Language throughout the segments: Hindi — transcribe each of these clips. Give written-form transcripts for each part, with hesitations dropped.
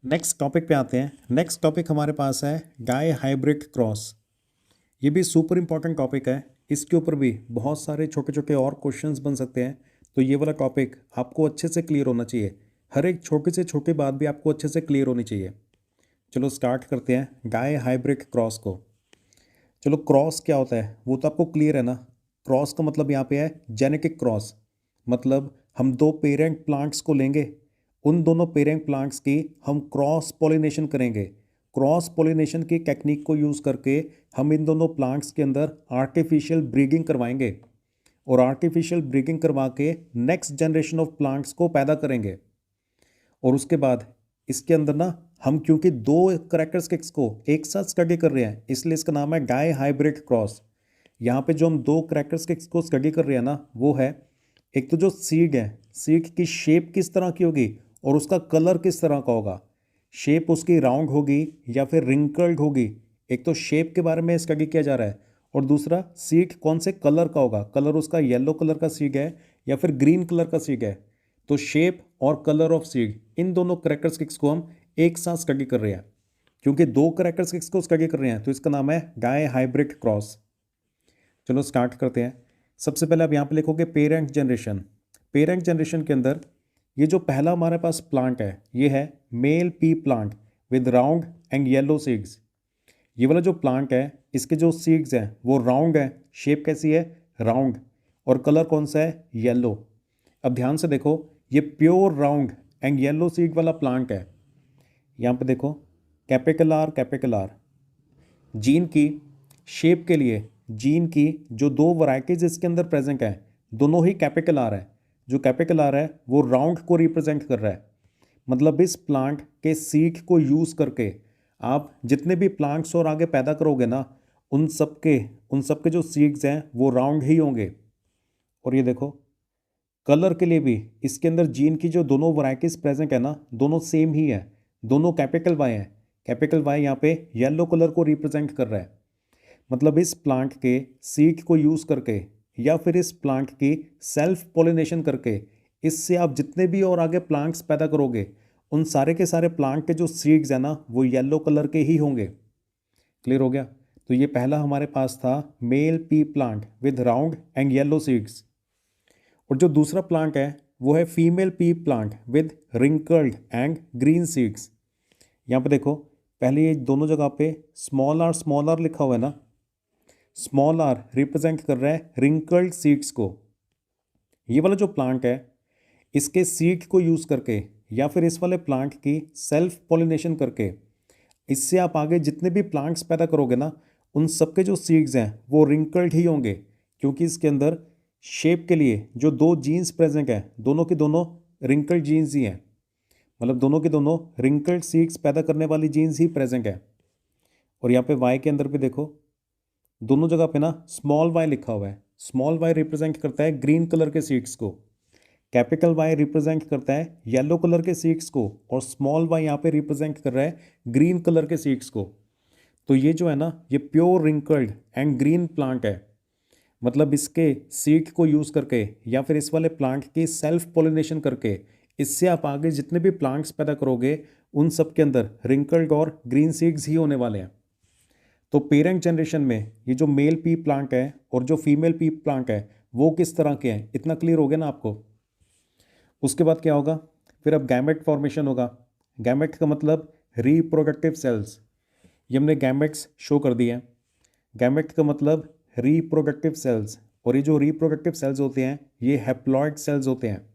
नेक्स्ट टॉपिक पे आते हैं। नेक्स्ट टॉपिक हमारे पास है गाय हाइब्रिड क्रॉस। ये भी सुपर इंपॉर्टेंट टॉपिक है। इसके ऊपर भी बहुत सारे छोटे छोटे और क्वेश्चंस बन सकते हैं। तो ये वाला टॉपिक आपको अच्छे से क्लियर होना चाहिए। हर एक छोटी से छोटी बात भी आपको अच्छे से क्लियर होनी चाहिए। चलो स्टार्ट करते हैं गाय हाइब्रिड क्रॉस को। चलो क्रॉस क्या होता है वो तो आपको क्लियर है ना। क्रॉस का मतलब यहाँ पे है जेनेटिक क्रॉस। मतलब हम दो पेरेंट प्लांट्स को लेंगे, उन दोनों पेरेंट प्लांट्स की हम क्रॉस पॉलिनेशन करेंगे। क्रॉस पॉलिनेशन की टेक्निक को यूज़ करके हम इन दोनों प्लांट्स के अंदर आर्टिफिशियल ब्रीडिंग करवाएंगे और आर्टिफिशियल ब्रीडिंग करवा के नेक्स्ट जनरेशन ऑफ प्लांट्स को पैदा करेंगे। और उसके बाद इसके अंदर ना हम क्योंकि दो करैक्टरिस्टिक्स को एक साथ स्टडी कर रहे हैं इसलिए इसका नाम है गाय हाइब्रिड क्रॉस। यहाँ पे जो हम दो करैक्टरिस्टिक्स को स्टडी कर रहे हैं ना वो है, एक तो जो सीड है, सीड की शेप किस तरह की होगी और उसका कलर किस तरह का होगा। शेप उसकी राउंड होगी या फिर रिंकल्ड होगी। एक तो शेप के बारे में स्टडी किया जा रहा है और दूसरा सीड कौन से कलर का होगा, कलर उसका येलो कलर का सीड है या फिर ग्रीन कलर का सीड है। तो शेप और कलर ऑफ सीड इन दोनों करैक्टरिस्टिक्स को हम एक साथ स्टडी कर रहे हैं। क्योंकि दो करैक्टरिस्टिक्स को स्टडी कर रहे हैं तो इसका नाम है गाय हाइब्रिड क्रॉस। चलो स्टार्ट करते हैं। सबसे पहले आप यहाँ पे लिखोगे पेरेंट जनरेशन। पेरेंट जनरेशन के अंदर ये जो पहला हमारे पास प्लांट है ये है male pea plant with round and yellow seeds. ये वाला जो प्लांट है इसके जो सीड्स हैं वो राउंड है, शेप कैसी है, राउंड, और कलर कौन सा है, येलो। अब ध्यान से देखो, ये pure round and yellow seed वाला प्लांट है। यहाँ पे देखो कैपिकुलर कैपिकुलर। जीन की शेप के लिए जीन की जो दो वैरायटीज इसके अंदर प्रेजेंट है दोनों ही कैपिकुलर है। जो कैपिकुलर है वो राउंड को रिप्रेजेंट कर रहा है। मतलब इस प्लांट के सीड को यूज़ करके आप जितने भी प्लांट्स और आगे पैदा करोगे ना उन सब के जो सीड्स हैं वो राउंड ही होंगे। और ये देखो कलर के लिए भी इसके अंदर जीन की जो दोनों वैरायटीज प्रेजेंट है ना दोनों सेम ही है, दोनों कैपिटल वाई हैं। कैपिटल वाई यहाँ पे येलो कलर को रिप्रेजेंट कर रहा है। मतलब इस प्लांट के सीड को यूज़ करके या फिर इस प्लांट की सेल्फ पॉलिनेशन करके इससे आप जितने भी और आगे प्लांट्स पैदा करोगे उन सारे के सारे प्लांट के जो सीड्स हैं ना वो येलो कलर के ही होंगे। क्लियर हो गया। तो ये पहला हमारे पास था male pea plant with round and yellow seeds. और जो दूसरा प्लांट है वो है female pea plant with wrinkled and green seeds. यहाँ पे देखो पहले ये दोनों जगह पे स्मॉल आर लिखा हुआ है ना। स्मॉल आर रिप्रेजेंट कर रहा है रिंकल्ड सीड्स को। ये वाला जो प्लांट है इसके सीड को यूज़ करके या फिर इस वाले प्लांट की सेल्फ पॉलिनेशन करके इससे आप आगे जितने भी प्लांट्स पैदा करोगे ना उन सबके जो सीड्स हैं वो रिंकल्ड ही होंगे। क्योंकि इसके अंदर शेप के लिए जो दो जीन्स प्रेजेंट हैं दोनों के दोनों रिंकल्ड जीन्स ही हैं। मतलब दोनों के दोनों रिंकल्ड सीड्स पैदा करने वाली जीन्स ही प्रेजेंट है। और यहाँ पे वाई के अंदर भी देखो दोनों जगह पे ना स्मॉल वाई लिखा हुआ है। स्मॉल वाई रिप्रेजेंट करता है ग्रीन कलर के सीड्स को, कैपिटल वाई रिप्रेजेंट करता है येलो कलर के सीड्स को और स्मॉल वाई यहाँ पे रिप्रेजेंट कर रहा है ग्रीन कलर के सीड्स को। तो ये जो है ना ये pure wrinkled and green plant है। मतलब इसके सीड को यूज़ करके या फिर इस वाले प्लांट की सेल्फ पॉलिनेशन करके इससे आप आगे जितने भी प्लांट्स पैदा करोगे उन सब के अंदर रिंकल्ड और ग्रीन सीड्स ही होने वाले हैं। तो पेरेंट जनरेशन में ये जो मेल पी प्लांट है और जो फीमेल पी प्लांट है वो किस तरह के हैं, इतना क्लियर हो गया ना आपको। उसके बाद क्या होगा, फिर अब गैमेट फॉर्मेशन होगा। गैमेट का मतलब रिप्रोडक्टिव सेल्स। ये हमने गैमेट्स शो कर दिए हैं। गैमेट का मतलब रिप्रोडक्टिव सेल्स, और ये जो रिप्रोडक्टिव सेल्स होते हैं ये हैप्लॉइड सेल्स होते हैं।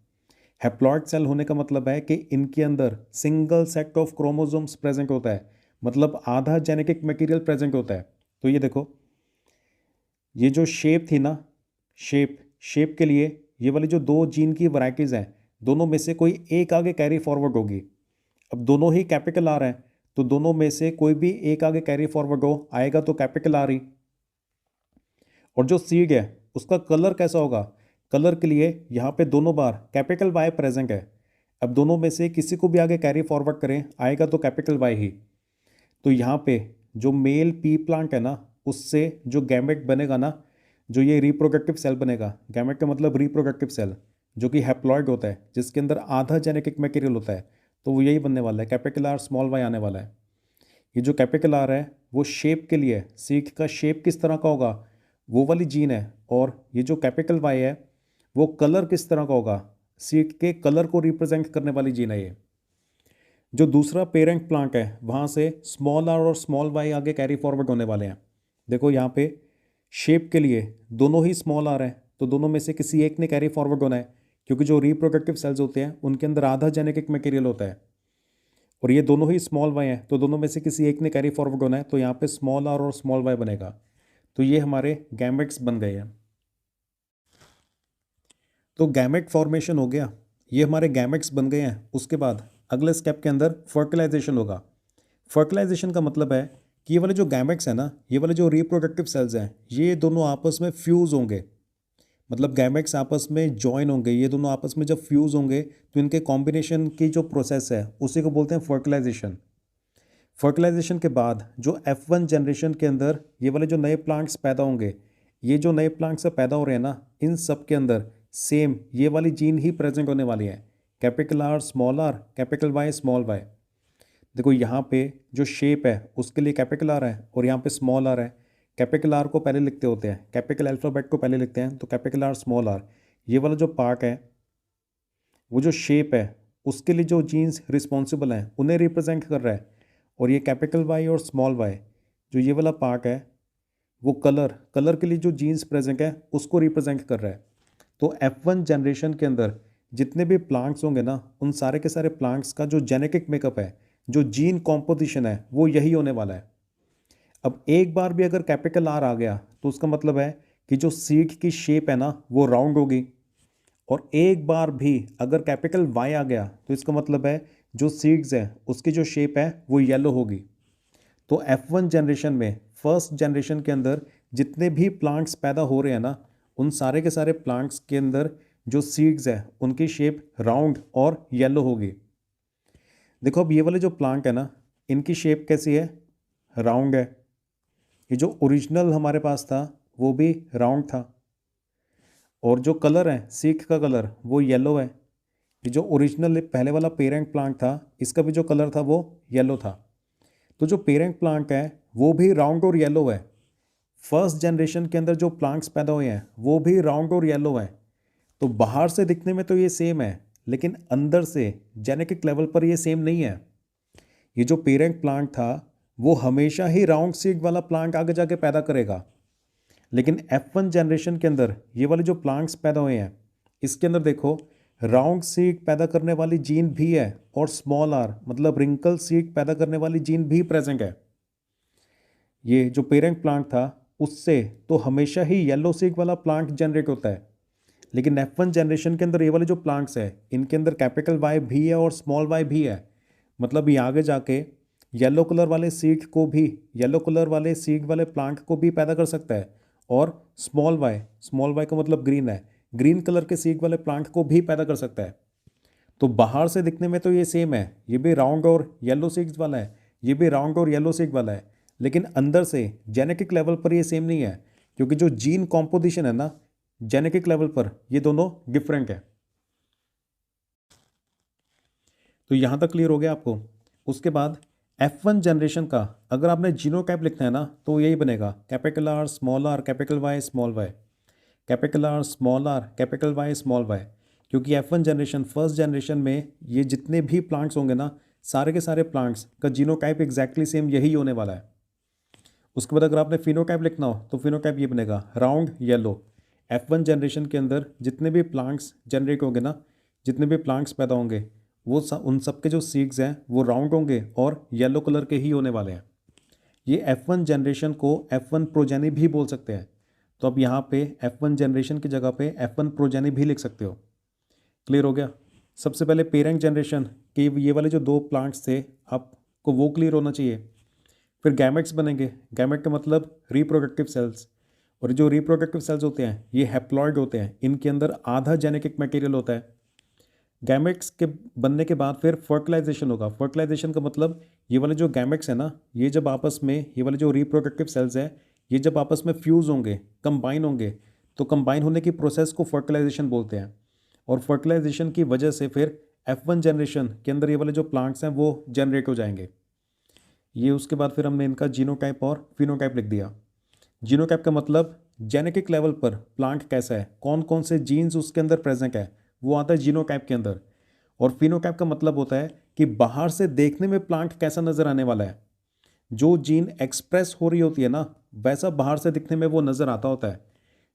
हैप्लॉइड सेल होने का मतलब है कि इनके अंदर single set of chromosomes present होता है। मतलब आधा जेनेटिक मटेरियल प्रेजेंट होता है। तो ये देखो ये जो शेप थी ना, शेप के लिए ये वाली जो दो जीन की वैरायटीज़ हैं दोनों में से कोई एक आगे कैरी फॉरवर्ड होगी। अब दोनों ही कैपिटल आ रहे हैं तो दोनों में से कोई भी एक आगे कैरी फॉरवर्ड हो आएगा तो कैपिटल आ रही। और जो सीड है उसका कलर कैसा होगा, कलर के लिए यहाँ पे दोनों बार कैपिटल वाई प्रेजेंट है। अब दोनों में से किसी को भी आगे कैरी फॉरवर्ड करें आएगा तो कैपिटल वाई ही। तो यहाँ पे जो मेल पी प्लांट है ना उससे जो गैमेट बनेगा ना, जो ये रिप्रोडक्टिव सेल बनेगा, गैमेट का मतलब रिप्रोडक्टिव सेल जो कि हैप्लॉइड होता है जिसके अंदर आधा जेनेटिक मटेरियल होता है, तो वो यही बनने वाला है, कैपिटल आर स्मॉल वाई आने वाला है। ये जो कैपिटल आर है वो शेप के लिए, सीख का शेप किस तरह का होगा वो वाली जीन है, और ये जो कैपिटल वाई है वो कलर किस तरह का होगा, सीख के कलर को रिप्रेजेंट करने वाली जीन है ये। जो दूसरा पेरेंट प्लांट है वहाँ से स्मॉल आर और स्मॉल वाई आगे कैरी फॉरवर्ड होने वाले हैं। देखो यहाँ पे शेप के लिए दोनों ही स्मॉल आर है, तो दोनों में से किसी एक ने कैरी फॉरवर्ड होना है, क्योंकि जो रिप्रोडक्टिव सेल्स होते हैं उनके अंदर आधा जेनेटिक मटेरियल होता है, और ये दोनों ही स्मॉल वाई हैं, तो दोनों में से किसी एक ने कैरी फॉरवर्ड होना है, तो यहाँ पे स्मॉल आर और स्मॉल वाई बनेगा। तो ये हमारे गैमेट्स बन गए हैं। तो गैमेट फॉर्मेशन हो गया, ये हमारे गैमेट्स बन गए हैं। उसके बाद अगले स्टेप के अंदर फर्टिलाइजेशन होगा। फर्टिलाइजेशन का मतलब है कि ये वाले जो गैमेट्स हैं ना, ये वाले जो रिप्रोडक्टिव सेल्स हैं, ये दोनों आपस में फ्यूज़ होंगे, मतलब गैमेट्स आपस में जॉइन होंगे। ये दोनों आपस में जब फ्यूज़ होंगे तो इनके कॉम्बिनेशन की जो प्रोसेस है उसी को बोलते हैं फर्टिलाइजेशन। फर्टिलाइजेशन के बाद जो F1 जनरेशन के अंदर ये वाले जो नए प्लांट्स पैदा होंगे, ये जो नए प्लांट्स पैदा हो रहे हैं ना, इन सब के अंदर सेम ये वाली जीन ही प्रेजेंट होने वाली है, capital R small R, capital Y small Y. देखो यहाँ पे जो शेप है उसके लिए कैपिटल आर है और यहाँ पे स्मॉल आर है। कैपिटल आर को पहले लिखते होते हैं, कैपिटल अल्फ़ाबेट को पहले लिखते हैं, तो कैपिटल आर स्मॉल आर। ये वाला जो पार्ट है वो जो शेप है उसके लिए जो जीन्स रिस्पॉन्सिबल हैं उन्हें रिप्रेजेंट कर रहा है, और ये कैपिटल वाई और स्मॉल वाई जो ये वाला पार्ट है वो कलर के लिए जो जीन्स प्रेजेंट है उसको रिप्रेजेंट कर रहा है। तो F1 जनरेशन के अंदर जितने भी प्लांट्स होंगे ना, उन सारे के सारे प्लांट्स का जो जेनेटिक मेकअप है, जो जीन कॉम्पोजिशन है, वो यही होने वाला है। अब एक बार भी अगर कैपिटल आर आ गया तो उसका मतलब है कि जो सीड की शेप है ना वो राउंड होगी, और एक बार भी अगर कैपिटल वाई आ गया तो इसका मतलब है जो सीड्स है उसकी जो शेप है वो येलो होगी। तो F1 जनरेशन में, फर्स्ट जनरेशन के अंदर जितने भी प्लांट्स पैदा हो रहे हैं ना, उन सारे के सारे प्लांट्स के अंदर जो सीड्स है उनकी शेप राउंड और येलो होगी। देखो अब ये वाले जो प्लांट है ना, इनकी शेप कैसी है, राउंड है। ये जो ओरिजिनल हमारे पास था वो भी राउंड था, और जो कलर है सीख का कलर वो येलो है। ये जो ओरिजिनल पहले वाला पेरेंट प्लांट था इसका भी जो कलर था वो येलो था। तो जो पेरेंट प्लांट है वो भी राउंड और येलो है। फर्स्ट जनरेशन के अंदर जो प्लांट्स पैदा हुए हैं वो भी राउंड और येलो है। तो बाहर से दिखने में तो ये सेम है, लेकिन अंदर से जेनेटिक लेवल पर ये सेम नहीं है। ये जो पेरेंट प्लांट था वो हमेशा ही राउंड सीड वाला प्लांट आगे जाके पैदा करेगा, लेकिन F1 जनरेशन के अंदर ये वाले जो प्लांट्स पैदा हुए हैं इसके अंदर देखो राउंड सीड पैदा करने वाली जीन भी है, और स्मॉल आर मतलब रिंकल सीड पैदा करने वाली जीन भी प्रेजेंट है। ये जो पेरेंट प्लांट था उससे तो हमेशा ही येलो सीड वाला प्लांट जनरेट होता है, लेकिन F1 जनरेशन के अंदर ये वाले जो प्लांट्स है इनके अंदर कैपिटल वाई भी है और स्मॉल वाई भी है। मतलब ये आगे जाके येलो कलर वाले सीड को भी, येलो कलर वाले सीड वाले प्लांट को भी पैदा कर सकता है, और स्मॉल वाई का मतलब ग्रीन है, ग्रीन कलर के सीड वाले प्लांट को भी पैदा कर सकता है। तो बाहर से दिखने में तो ये सेम है, ये भी राउंड और येलो सीड्स वाला है, ये भी राउंड और येलो सीड वाला है, लेकिन अंदर से जेनेटिक लेवल पर ये सेम नहीं है, क्योंकि जो जीन कॉम्पोजिशन है ना जेनेटिक लेवल पर ये दोनों डिफरेंट है। तो यहाँ तक क्लियर हो गया आपको। उसके बाद F1 जनरेशन का अगर आपने जीनोटाइप लिखना है ना तो यही बनेगा, capital R small R capital Y small Y, capital R small R capital Y small Y. क्योंकि F1 जनरेशन, फर्स्ट जनरेशन में ये जितने भी प्लांट्स होंगे ना, सारे के सारे प्लांट्स का जीनोटाइप एग्जैक्टली सेम यही होने वाला है। उसके बाद अगर आपने फिनोटाइप लिखना हो तो फिनोटाइप ये बनेगा, राउंड येलो। F1 जनरेशन के अंदर जितने भी प्लांट्स जनरेट होंगे ना, जितने भी प्लांट्स पैदा होंगे वो उन सब के जो सीड्स हैं वो राउंड होंगे और येलो कलर के ही होने वाले हैं। ये F1 जनरेशन को F1 प्रोजेनी भी बोल सकते हैं। तो अब यहाँ पे F1 जनरेशन की जगह पे F1 प्रोजेनी भी लिख सकते हो। क्लियर हो गया। सबसे पहले पेरेंट जनरेशन के ये वाले जो दो प्लांट्स थे आपको वो क्लियर होना चाहिए। फिर गैमेट्स बनेंगे, गैमेट का मतलब रिप्रोडक्टिव सेल्स, और जो रिप्रोडक्टिव सेल्स होते हैं ये हैप्लॉइड होते हैं, इनके अंदर आधा जेनेटिक मटेरियल होता है। गैमेट्स के बनने के बाद फिर फर्टिलाइजेशन होगा। फर्टिलाइजेशन का मतलब ये वाले जो गैमेट्स हैं ना, ये जब आपस में, ये वाले जो रिप्रोडक्टिव सेल्स हैं ये जब आपस में फ्यूज़ होंगे, कंबाइन होंगे, तो कंबाइन होने की प्रोसेस को फर्टिलाइजेशन बोलते हैं। और फर्टिलाइजेशन की वजह से फिर F1 जनरेशन के अंदर ये वाले जो प्लांट्स हैं वो जनरेट हो जाएंगे। ये उसके बाद फिर हमने इनका जीनोटाइप और फिनोटाइप लिख दिया। जीनोटाइप का मतलब जेनेटिक लेवल पर प्लांट कैसा है, कौन कौन से जीन्स उसके अंदर प्रेजेंट है, वो आता है जीनोटाइप के अंदर। और फिनोटाइप का मतलब होता है कि बाहर से देखने में प्लांट कैसा नज़र आने वाला है। जो जीन एक्सप्रेस हो रही होती है ना, वैसा बाहर से दिखने में वो नज़र आता होता है।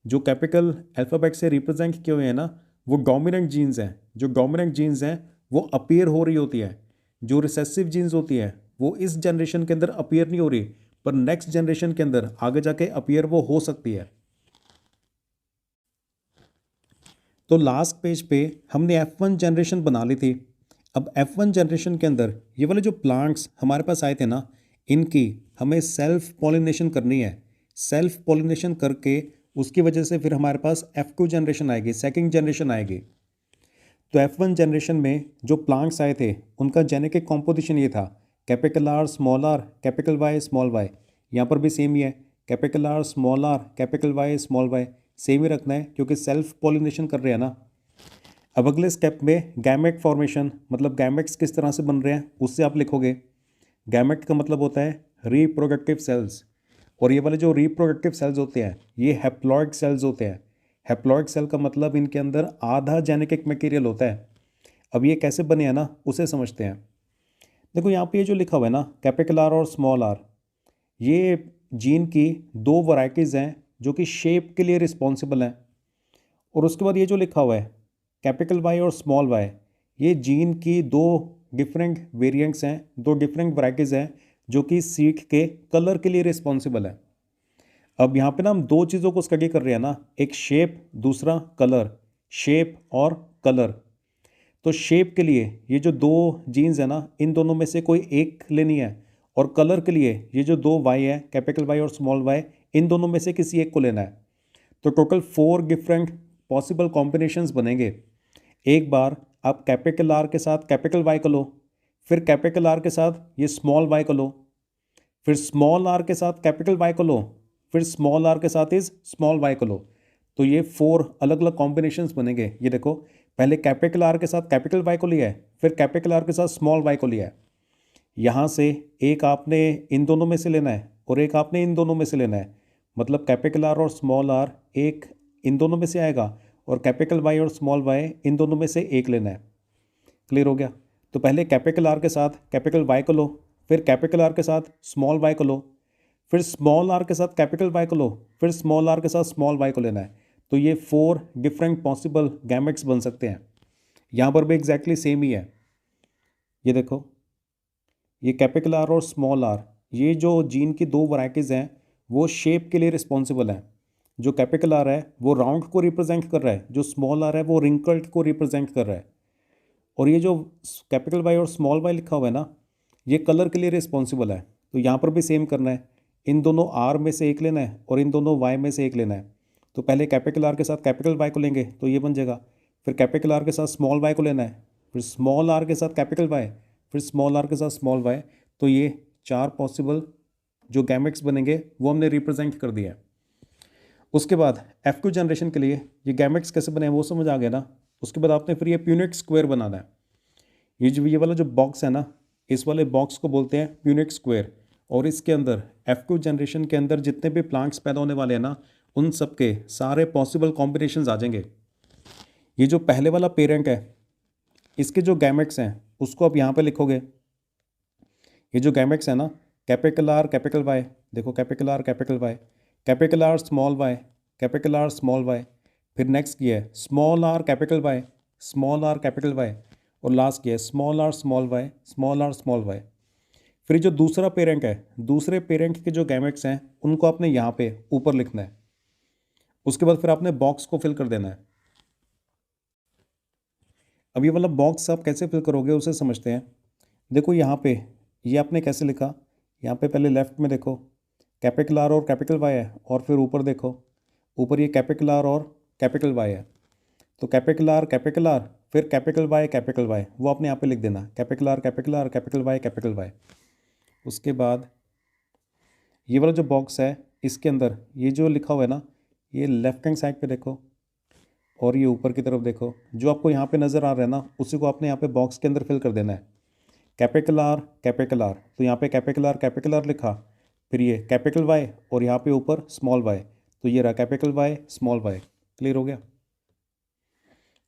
जो कैपिटल अल्फ़ाबेट से रिप्रेजेंट किए हुए हैं ना, वो डोमिनेंट जीन्स हैं। जो डोमिनेंट जीन्स हैं वो अपीयर हो रही होती है। जो रिसेसिव जीन्स होती है वो इस जनरेशन के अंदर अपीयर नहीं हो रही, पर नेक्स्ट जनरेशन के अंदर आगे जाके अपीयर वो हो सकती है। तो लास्ट पेज पे हमने F1 जनरेशन बना ली थी। अब F1 जनरेशन के अंदर ये वाले जो प्लांट्स हमारे पास आए थे ना, इनकी हमें सेल्फ पॉलिनेशन करनी है। सेल्फ पॉलिनेशन करके उसकी वजह से फिर हमारे पास F2 जनरेशन आएगी, सेकंड जनरेशन आएगी। तो F1 जनरेशन में जो प्लांट्स आए थे उनका जेनेटिक कॉम्पोजिशन ये था, capital R small R capital Y small Y. यहाँ पर भी सेम ही है, capital R small R capital Y small Y, same ही रखना है क्योंकि सेल्फ पॉलिनेशन कर रहे हैं ना। अब अगले स्टेप में गैमेट फॉर्मेशन, मतलब गैमेट्स किस तरह से बन रहे हैं उससे आप लिखोगे। गैमेट का मतलब होता है रिप्रोडक्टिव सेल्स, और ये वाले जो रिप्रोडक्टिव सेल्स होते हैं ये हैप्लॉइड सेल्स होते हैं। हैप्लॉइड सेल का मतलब इनके अंदर आधा जेनेटिक मटेरियल होता है। अब ये कैसे बने हैं ना उसे समझते हैं। देखो यहाँ पे ये जो लिखा हुआ है ना, कैपिटल आर और स्मॉल आर, ये जीन की दो वैरायटीज़ हैं जो कि शेप के लिए रिस्पॉन्सिबल हैं। और उसके बाद ये जो लिखा हुआ है कैपिटल वाई और स्मॉल वाई, ये जीन की दो डिफरेंट वेरिएंट्स हैं, दो डिफरेंट वैरायटीज़ हैं जो कि सीड के कलर के लिए रिस्पॉन्सिबल है। अब यहाँ पे ना हम दो चीज़ों को स्टडी कर रहे हैं ना, एक शेप दूसरा कलर, शेप और कलर। तो शेप के लिए ये जो दो जीन्स है ना, इन दोनों में से कोई एक लेनी है, और कलर के लिए ये जो दो वाई है, कैपिटल वाई और स्मॉल वाई, इन दोनों में से किसी एक को लेना है। तो टोटल 4 डिफरेंट पॉसिबल कॉम्बिनेशंस बनेंगे। एक बार आप कैपिटल आर के साथ कैपिटल वाई को लो, फिर कैपिटल आर के साथ ये स्मॉल वाई को लो, फिर स्मॉल आर के साथ कैपिटल वाई को लो, फिर स्मॉल आर के साथ इस स्मॉल वाई को लो। तो ये 4 अलग अलग कॉम्बिनेशंस बनेंगे। ये देखो, पहले कैपिटल आर के साथ कैपिटल वाई को लिया है, फिर कैपिटल आर के साथ स्मॉल वाई को लिया है। यहाँ से एक आपने इन दोनों में से लेना है और एक आपने इन दोनों में से लेना है। मतलब कैपिटल आर और स्मॉल आर एक इन दोनों में से आएगा, और कैपिटल वाई और स्मॉल वाई इन दोनों में से एक लेना है। क्लियर हो गया? तो पहले कैपिटल आर के साथ कैपिटल वाई को लो, फिर कैपिटल आर के साथ स्मॉल वाई को लो, फिर स्मॉल आर के साथ कैपिटल वाई को लो, फिर स्मॉल आर के साथ स्मॉल वाई को लेना है। तो ये 4 डिफरेंट पॉसिबल गैमेट्स बन सकते हैं। यहाँ पर भी एग्जैक्टली सेम ही है। ये देखो, ये कैपिटल आर और स्मॉल आर, ये जो जीन की दो वैरायटीज़ हैं वो शेप के लिए रिस्पॉन्सिबल हैं। जो कैपिटल आर है वो राउंड को रिप्रेजेंट कर रहा है, जो स्मॉल आर है वो रिंकल्ड को रिप्रेजेंट कर रहा है। और ये जो कैपिटल वाई और स्मॉल वाई लिखा हुआ है ना, ये कलर के लिए रिस्पॉन्सिबल है। तो यहाँ पर भी सेम करना है, इन दोनों आर में से एक लेना है और इन दोनों वाई में से एक लेना है। तो पहले कैपिटल आर के साथ कैपिटल वाई को लेंगे तो ये बन जाएगा, फिर कैपिटल आर के साथ स्मॉल वाई को लेना है, फिर स्मॉल आर के साथ कैपिटल वाई, फिर स्मॉल आर के साथ स्मॉल वाई। तो ये 4 पॉसिबल जो गैमेट्स बनेंगे वो हमने रिप्रेजेंट कर दिया है। उसके बाद F2 जनरेशन के लिए ये गैमेट्स कैसे बने हैं वो समझ आ गया ना। उसके बाद आपने फिर ये प्यूनिट स्क्वायर बनाना है। ये वाला जो बॉक्स है ना, इस वाले बॉक्स को बोलते हैं प्यूनिट स्क्वायर। और इसके अंदर F2 जनरेशन के अंदर जितने भी प्लांट्स पैदा होने वाले हैं ना, उन सब के सारे पॉसिबल कॉम्बिनेशंस आ जाएंगे। ये जो पहले वाला पेरेंट है, इसके जो गैमेट्स हैं उसको आप यहाँ पे लिखोगे। ये जो गैमेट्स है ना, कैपिटल आर कैपिटल वाई, देखो capital R capital Y, capital R small Y, capital R small Y, फिर नेक्स्ट किया है small R capital Y, small R capital Y, और लास्ट किया है small R small Y, small R small Y. फिर जो दूसरा पेरेंट है, दूसरे पेरेंट के जो गैमेट्स हैं उनको आपने यहाँ पे ऊपर लिखना है। उसके बाद फिर आपने बॉक्स को फिल कर देना है। अब ये वाला बॉक्स आप कैसे फिल करोगे उसे समझते हैं। देखो यहाँ पे ये आपने कैसे लिखा, यहाँ पे पहले लेफ्ट में देखो कैपिटल आर और कैपिटल वाई है, और फिर ऊपर देखो, ऊपर ये कैपिटल आर और कैपिटल वाई है। तो कैपिटल आर फिर कैपिटल वाई वो आपने यहाँ पे लिख देना, कैपिटल आर कैपिटल वाई। उसके बाद ये वाला जो बॉक्स है इसके अंदर ये जो लिखा हुआ है ना, ये लेफ्ट हैंड साइड पे देखो, और ये ऊपर की तरफ देखो, जो आपको यहाँ पे नज़र आ रहा है ना, उसी को आपने यहाँ पे बॉक्स के अंदर फिल कर देना है। कैपिटल आर, तो यहाँ पे कैपिटल आर लिखा, फिर ये कैपिटल वाई और यहाँ पे ऊपर स्मॉल वाई, तो ये रहा capital Y small Y. Clear हो गया।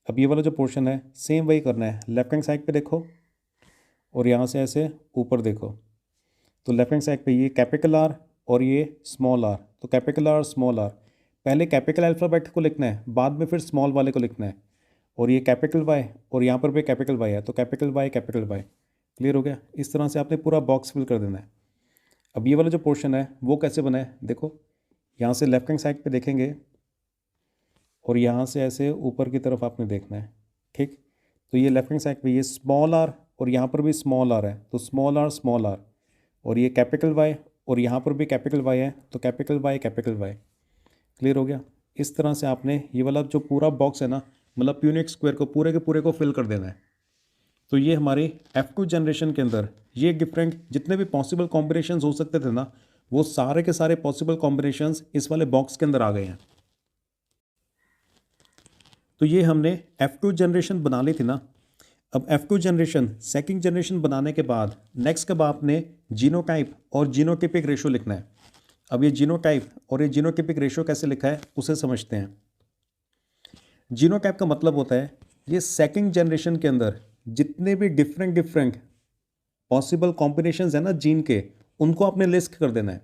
अब ये वाला जो पोर्शन है सेम वही करना है, लेफ्ट हैंड साइड पे देखो और यहाँ से ऐसे ऊपर देखो, तो लेफ्ट हैंड साइड पे ये कैपिटल आर और ये स्मॉल आर, तो कैपिटल आर स्मॉल आर, पहले कैपिटल अल्फ़ाबेट को लिखना है, बाद में फिर स्मॉल वाले को लिखना है। और ये कैपिटल वाई और यहाँ पर भी कैपिटल वाई है, तो capital Y capital Y. Clear हो गया। इस तरह से आपने पूरा बॉक्स फिल कर देना है। अब ये वाला जो पोर्शन है वो कैसे बना है, देखो यहाँ से लेफ्ट हैंड साइड पे देखेंगे और यहाँ से ऐसे ऊपर की तरफ आपने देखना है। ठीक, तो ये लेफ्ट हैंड साइड पे ये स्मॉल आर और यहाँ पर भी स्मॉल आर है, तो स्मॉल आर और ये कैपिटल वाई और यहाँ पर भी कैपिटल वाई है, तो capital Y capital Y. Clear हो गया। इस तरह से आपने ये वाला जो पूरा बॉक्स है ना, मतलब प्यूनिक स्क्वायर को पूरे के पूरे को फिल कर देना है। तो ये हमारी F2 जनरेशन के अंदर ये डिफरेंट जितने भी पॉसिबल कॉम्बिनेशंस हो सकते थे ना, वो सारे के सारे पॉसिबल कॉम्बिनेशंस इस वाले बॉक्स के अंदर आ गए हैं। तो ये हमने F2 जनरेशन बना ली थी ना। अब F2 जनरेशन सेकंड जनरेशन बनाने के बाद नेक्स्ट कब आपने जीनोटाइप और जीनोटाइपिक रेशो लिखना है। अब ये जीनोटाइप और ये जीनोटाइपिक रेशो कैसे लिखा है उसे समझते हैं। जीनोटाइप का मतलब होता है ये सेकंड जनरेशन के अंदर जितने भी डिफरेंट पॉसिबल कॉम्बिनेशंस है ना जीन के, उनको आपने लिस्ट कर देना है।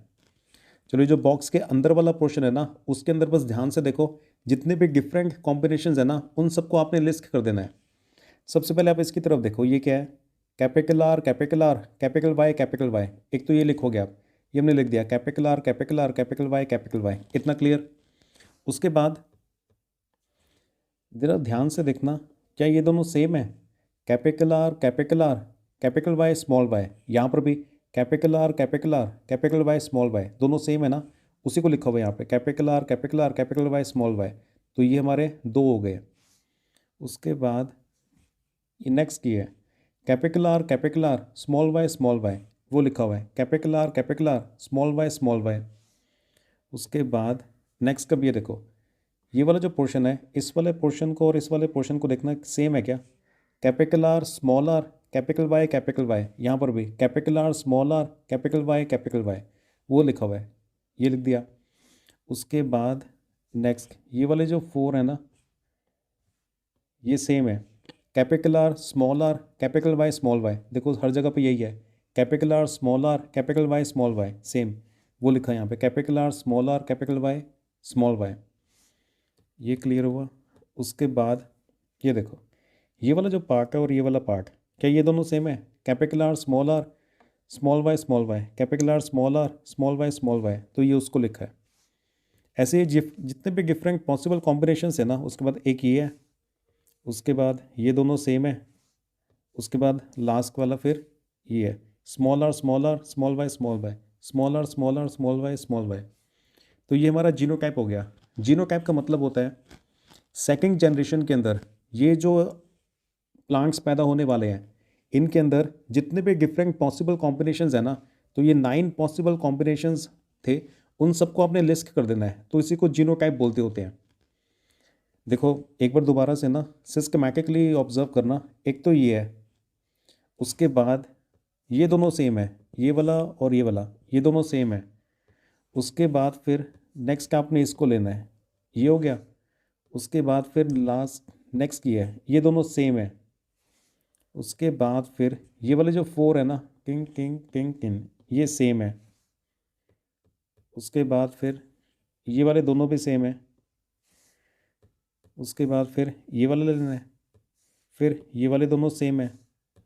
चलो, जो बॉक्स के अंदर वाला पोर्शन है ना, उसके अंदर बस ध्यान से देखो, जितने भी डिफरेंट कॉम्बिनेशंस है ना, उन सबको आपने लिस्ट कर देना है। सबसे पहले आप इसकी तरफ देखो, ये क्या है, कैपिटल आर कैपिटल वाई। एक तो ये लिखोगे आप, ये हमने लिख दिया कैपिटल आर कैपिटल वाई। इतना क्लियर। उसके बाद जरा ध्यान से देखना, क्या ये दोनों सेम है, capital R capital Y small Y. यहाँ पर भी capital R capital Y small Y, दोनों सेम है ना, उसी को लिखा हुआ है यहाँ पे capital R capital Y small Y. तो ये हमारे दो हो गए। उसके बाद ये नेक्स्ट की है कैपिटल आर स्मॉल वाई, वो लिखा हुआ है कैपिटल आर स्मॉल वाई। उसके बाद नेक्स्ट कब, ये देखो ये वाला जो पोर्शन है, इस वाले पोर्शन को और इस वाले पोर्शन को देखना सेम है क्या, capital R small R capital Y. यहाँ पर भी capital R small R capital Y, वो लिखा हुआ है, ये लिख दिया। उसके बाद नेक्स्ट ये वाले जो 4 है ना, ये सेम है, capital R capital Y small Y. देखो हर जगह पे यही है, capital R capital Y small Y, same वो लिखा है यहाँ पे capital R capital Y small Y. ये क्लियर हुआ। उसके बाद ये देखो, ये वाला जो पार्ट है और ये वाला पार्ट, क्या ये दोनों सेम है, capital R small Y capital R small Y. तो ये उसको लिखा है। ऐसे ही जितने भी डिफरेंट पॉसिबल कॉम्बिनेशंस है ना, उसके बाद एक ये है, उसके बाद ये दोनों सेम है, उसके बाद लास्ट वाला फिर ये है small R small Y small Y. तो ये हमारा जीनोटाइप हो गया। जीनोटाइप का मतलब होता है सेकंड जनरेशन के अंदर ये जो प्लांट्स पैदा होने वाले हैं, इनके अंदर जितने भी डिफरेंट पॉसिबल कॉम्बिनेशंस है ना, तो ये 9 पॉसिबल कॉम्बिनेशंस थे, उन सबको आपने लिस्ट कर देना है। तो इसी को जीनोटाइप बोलते होते हैं। देखो एक बार दोबारा से ना सिस्टमैटिकली ऑब्जर्व करना, एक तो ये है, उसके बाद ये दोनों सेम है, ये वाला और ये वाला, ये दोनों सेम है। उसके बाद फिर नेक्स्ट आपने इसको लेना है, ये हो गया। उसके बाद फिर लास्ट नेक्स्ट की है, ये दोनों सेम है। उसके बाद फिर ये वाले जो 4 है ना, किंग, ये सेम है। उसके बाद फिर ये वाले दोनों भी सेम है। उसके बाद फिर ये वाला लेना है, फिर ये वाले दोनों सेम है,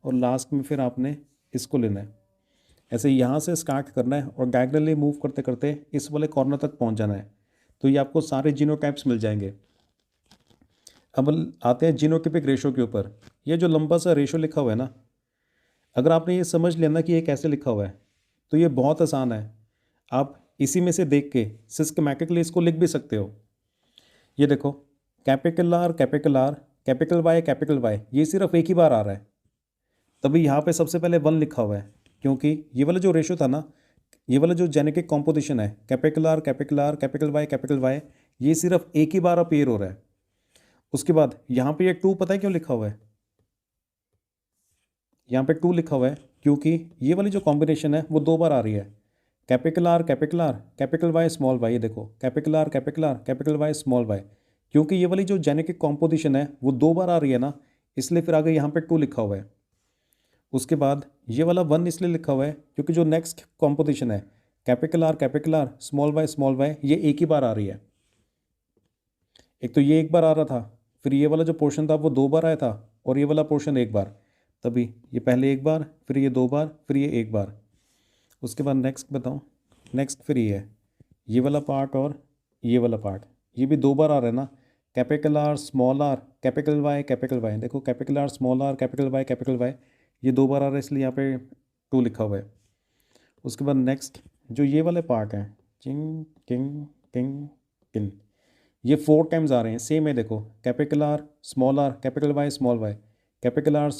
और लास्ट में फिर आपने इसको लेना है। ऐसे यहाँ से स्टार्ट करना है और डायगनली मूव करते करते इस वाले कॉर्नर तक पहुँच जाना है। तो ये आपको सारे जीनोटाइप्स मिल जाएंगे। अब आते हैं जीनोटाइपिक रेशो के ऊपर। ये जो लंबा सा रेशो लिखा हुआ है ना, अगर आपने ये समझ लिया ना कि ये कैसे लिखा हुआ है, तो ये बहुत आसान है। आप इसी में से देख के सिस्टमैटिकली इसको लिख भी सकते हो। ये देखो कैपिटल आर कैपिटल वाई, ये सिर्फ एक ही बार आ रहा है, तभी यहाँ पे सबसे पहले 1 लिखा हुआ है, क्योंकि ये वाला जो रेशो था ना, ये वाला जो जेनेटिक कॉम्पोजिशन है कैपिटल आर कैपिटल वाई, ये सिर्फ एक ही बार अपीयर हो रहा है। उसके बाद यहाँ पे ये 2 पता है क्यों लिखा हुआ है? यहाँ पे 2 लिखा हुआ है क्योंकि ये वाली जो कॉम्बिनेशन है वो 2 बार आ रही है। Capital R capital R capital Y small Y, ये देखो capital R capital R capital Y small Y, क्योंकि ये वाली जो जेनेटिक कॉम्पोजिशन है वो 2 बार आ रही है ना, इसलिए फिर आगे यहाँ पे 2 लिखा हुआ है। उसके बाद ये वाला 1 इसलिए लिखा हुआ है क्योंकि जो नेक्स्ट कॉम्पोजिशन है कैपिटल आर स्मॉल वाई ये एक ही बार आ रही है। एक तो ये एक बार आ रहा था, फिर ये वाला जो पोर्शन था वो 2 बार आया था, और ये वाला पोर्शन एक बार, तभी ये पहले एक बार, फिर ये 2 बार, फिर ये एक बार। उसके बाद नेक्स्ट बताओ, नेक्स्ट फिर ये है, ये वाला पार्ट और ये वाला पार्ट, ये भी 2 बार आ रहा है ना। कैपिटल आर कैपिटल वाई, देखो कैपिटल आर कैपिटल वाई ये 2 बार आ रहा है, इसलिए यहाँ पे 2 लिखा हुआ है। उसके बाद नेक्स्ट जो ये वाले पार्ट हैं, चिंग किंग किंग किन, ये 4 टाइम्स आ रहे हैं, सेम है देखो capital R capital Y small Y, capital R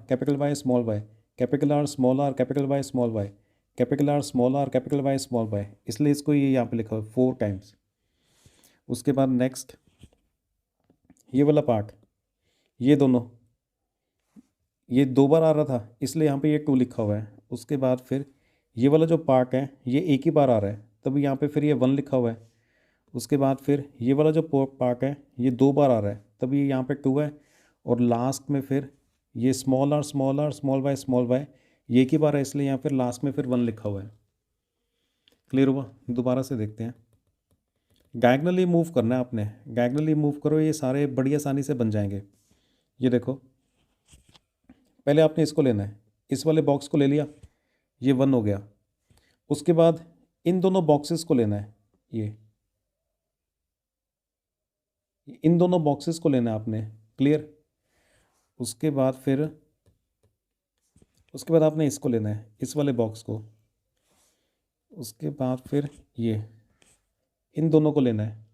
capital Y small Y, capital R capital Y small Y, capital R capital Y small Y, इसलिए इसको ये यहाँ पे लिखा हुआ है 4 टाइम्स। उसके बाद नेक्स्ट ये वाला पार्ट, ये दोनों, ये 2 बार आ रहा था, इसलिए यहाँ पे ये 2 लिखा हुआ है। उसके बाद फिर ये वाला जो पार्ट है ये एक ही बार आ रहा है, तभी यहाँ पे फिर ये 1 लिखा हुआ है। उसके बाद फिर ये वाला जो पार्ट है ये 2 बार आ रहा है, तभी यहाँ पे 2 है। और लास्ट में फिर ये स्मॉल वाई स्मॉल वाई ये एक ही बार है, इसलिए यहाँ फिर लास्ट में फिर 1 लिखा हुआ है। क्लियर हुआ? दोबारा से देखते हैं। डायगनली मूव करना है आपने, डायगनली मूव करो, ये सारे बड़ी आसानी से बन जाएंगे। ये देखो पहले आपने इसको लेना है, इस वाले बॉक्स को ले लिया, ये 1 हो गया। उसके बाद इन दोनों बॉक्सेस को लेना है, ये इन दोनों बॉक्सेस को लेना है आपने। क्लियर? उसके बाद आपने इसको लेना है, इस वाले बॉक्स को। उसके बाद फिर ये इन दोनों को लेना है।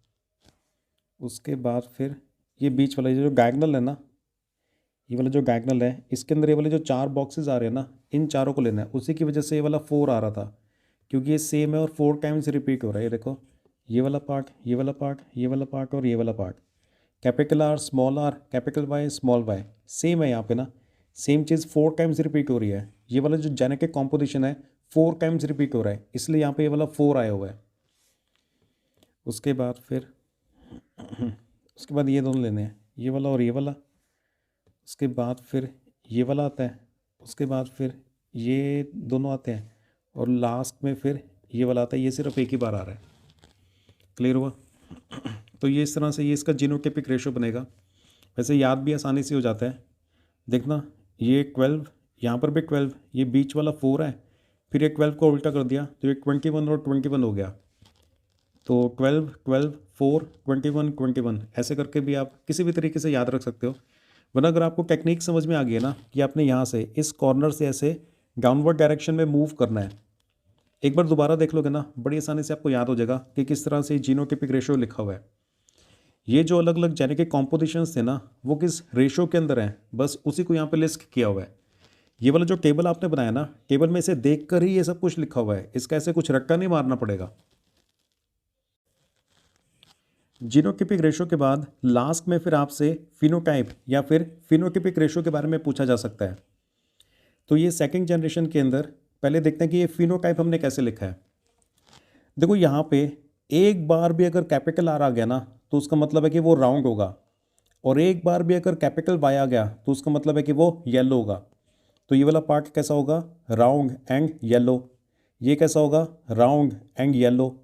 उसके बाद फिर ये बीच वाला जो डायगनल है ना, ये वाला जो डायगनल है, इसके अंदर ये वाले जो 4 बॉक्सेस आ रहे हैं ना, इन चारों को लेना है। उसी की वजह से ये वाला 4 आ रहा था, क्योंकि ये सेम है और 4 टाइम्स रिपीट हो रहा है। ये देखो ये वाला पार्ट, ये वाला पार्ट, ये वाला पार्ट और ये वाला part. Capital R capital Y small Y same है यहाँ पे ना, सेम चीज़ 4 टाइम्स रिपीट हो रही है। ये वाला जो जेनेटिक कॉम्पोजिशन है 4 टाइम्स रिपीट हो रहा है, इसलिए यहाँ पे ये वाला 4 आया हुआ है। उसके बाद फिर उसके बाद ये दोनों लेने हैं, ये वाला और ये वाला। उसके बाद फिर ये वाला आता है, उसके बाद फिर ये दोनों आते हैं, और लास्ट में फिर ये वाला आता है। ये सिर्फ एक ही बार आ रहा है। क्लियर हुआ? तो ये इस तरह से ये इसका जीनोटाइपिक रेशो बनेगा। वैसे याद भी आसानी से हो जाता है। देखना ये 12, यहाँ पर भी 12, ये बीच वाला 4 है, फिर ये 12 को उल्टा कर दिया तो ये 21 और 21 हो गया। तो 12 12 4 21 21 ऐसे करके भी आप किसी भी तरीके से याद रख सकते हो। वरना अगर आपको टेक्निक समझ में आ गई है ना कि आपने यहाँ से इस कॉर्नर से ऐसे डाउनवर्ड डायरेक्शन में मूव करना है, एक बार दोबारा देख लोगे ना, बड़ी आसानी से आपको याद हो जाएगा कि किस तरह से जीनोटाइपिक रेशो लिखा हुआ है। ये जो अलग अलग जेनेटिक कॉम्पोजिशंस थे ना, वो किस रेशो के अंदर हैं, बस उसी को यहाँ पे लिस्ट किया हुआ है। ये वाला जो टेबल आपने बनाया ना, टेबल में से देखकर ही ये सब कुछ लिखा हुआ है, इसका ऐसे कुछ रट्टा नहीं मारना पड़ेगा। जीनोटाइपिक रेशो के बाद लास्ट में फिर आपसे फिनोटाइप या फिर फिनोटाइपिक रेशो के बारे में पूछा जा सकता है। तो ये सेकंड जनरेशन के अंदर पहले देखते हैं कि ये फिनोटाइप हमने कैसे लिखा है। देखो यहाँ पे एक बार भी अगर कैपिटल आर आ गया ना, तो उसका मतलब है कि वो राउंड होगा, और एक बार भी अगर कैपिटल वाई आ गया तो उसका मतलब है कि वो येलो होगा। तो ये वाला पार्ट कैसा होगा? Round and yellow. ये कैसा होगा? Round and yellow.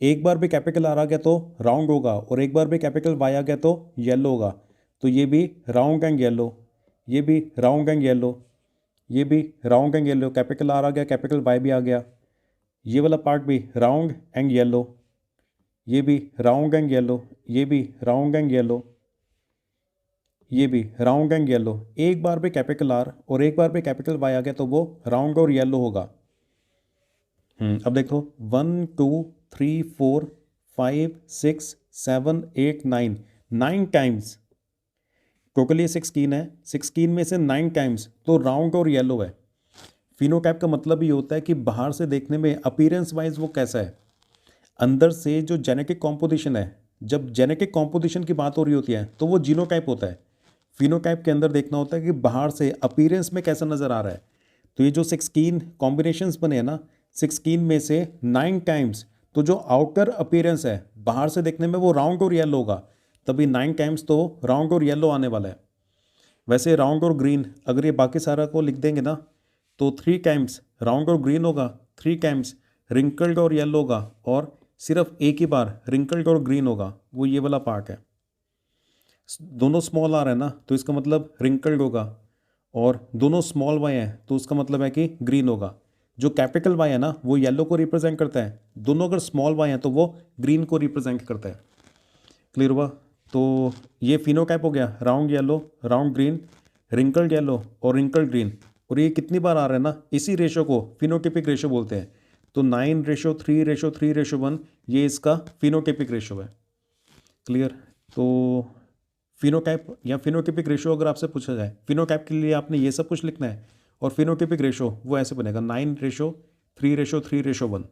एक बार भी कैपिटल आर आ गया तो राउंड होगा, और एक बार भी कैपिटल वाई आ गया तो येलो होगा। तो ये भी राउंड एंड येलो, ये भी राउंड एंड येलो, ये भी round and yellow. Capital R आ गया, कैपिटल वाई भी आ गया, ये वाला पार्ट भी राउंड एंड येलो, ये भी राउंड एंड येलो, ये भी राउंड एंड येलो, ये भी राउंड एंड येलो। एक बार भी कैपिटल आर और एक बार भी कैपिटल वाई आ गया तो वो राउंड और येलो होगा। अब देखो 1 2 3 4 5 6 7 8 9 9 टाइम्स टोटल ये 16 है, 16 में से 9 टाइम्स तो राउंड और येलो है। फिनोटाइप का मतलब ये होता है कि बाहर से देखने में अपीयरेंस वाइज वो कैसा है, अंदर से जो जेनेटिक कॉम्पोजिशन है जब जेनेटिक कॉम्पोजिशन की बात हो रही होती है तो वो जीनोटाइप होता है। फिनोटाइप के अंदर देखना होता है कि बाहर से अपीयरेंस में कैसा नज़र आ रहा है। तो ये जो 16 कॉम्बिनेशंस बने हैं ना, 16 में से 9 टाइम्स तो जो आउटर अपीयरेंस है बाहर से देखने में वो राउंड और येलो होगा, तभी 9 टाइम्स तो राउंड और येलो आने वाला है। वैसे राउंड और ग्रीन अगर ये बाकी सारा को लिख देंगे ना तो 3 टाइम्स राउंड और ग्रीन होगा, 3 टाइम्स रिंकल्ड और येलो होगा, और सिर्फ एक ही बार रिंकल्ड और ग्रीन होगा, वो ये वाला पार्ट है। दोनों स्मॉल आ रहा है ना तो इसका मतलब रिंकल्ड होगा, और दोनों स्मॉल वाई हैं तो उसका मतलब है कि ग्रीन होगा। जो कैपिटल वाई है ना वो येलो को रिप्रेजेंट करता है, दोनों अगर स्मॉल वाई हैं तो वो ग्रीन को रिप्रेजेंट करता है। क्लियर हुआ? तो ये फिनोटाइप हो गया, round yellow, round green, wrinkled yellow और रिंकल्ड ग्रीन। और ये कितनी बार आ रहा है ना, इसी रेशो को फिनोटिपिक रेशो बोलते हैं। तो 9:3:3:1 ये इसका फिनोटिपिक रेशो है। क्लियर? तो फिनोटाइप या फिनोटिपिक रेशो अगर आपसे पूछा जाए, फिनोटाइप के लिए आपने ये सब कुछ लिखना है, और फिनोटिपिक रेशो वो ऐसे बनेगा 9:3:3:1।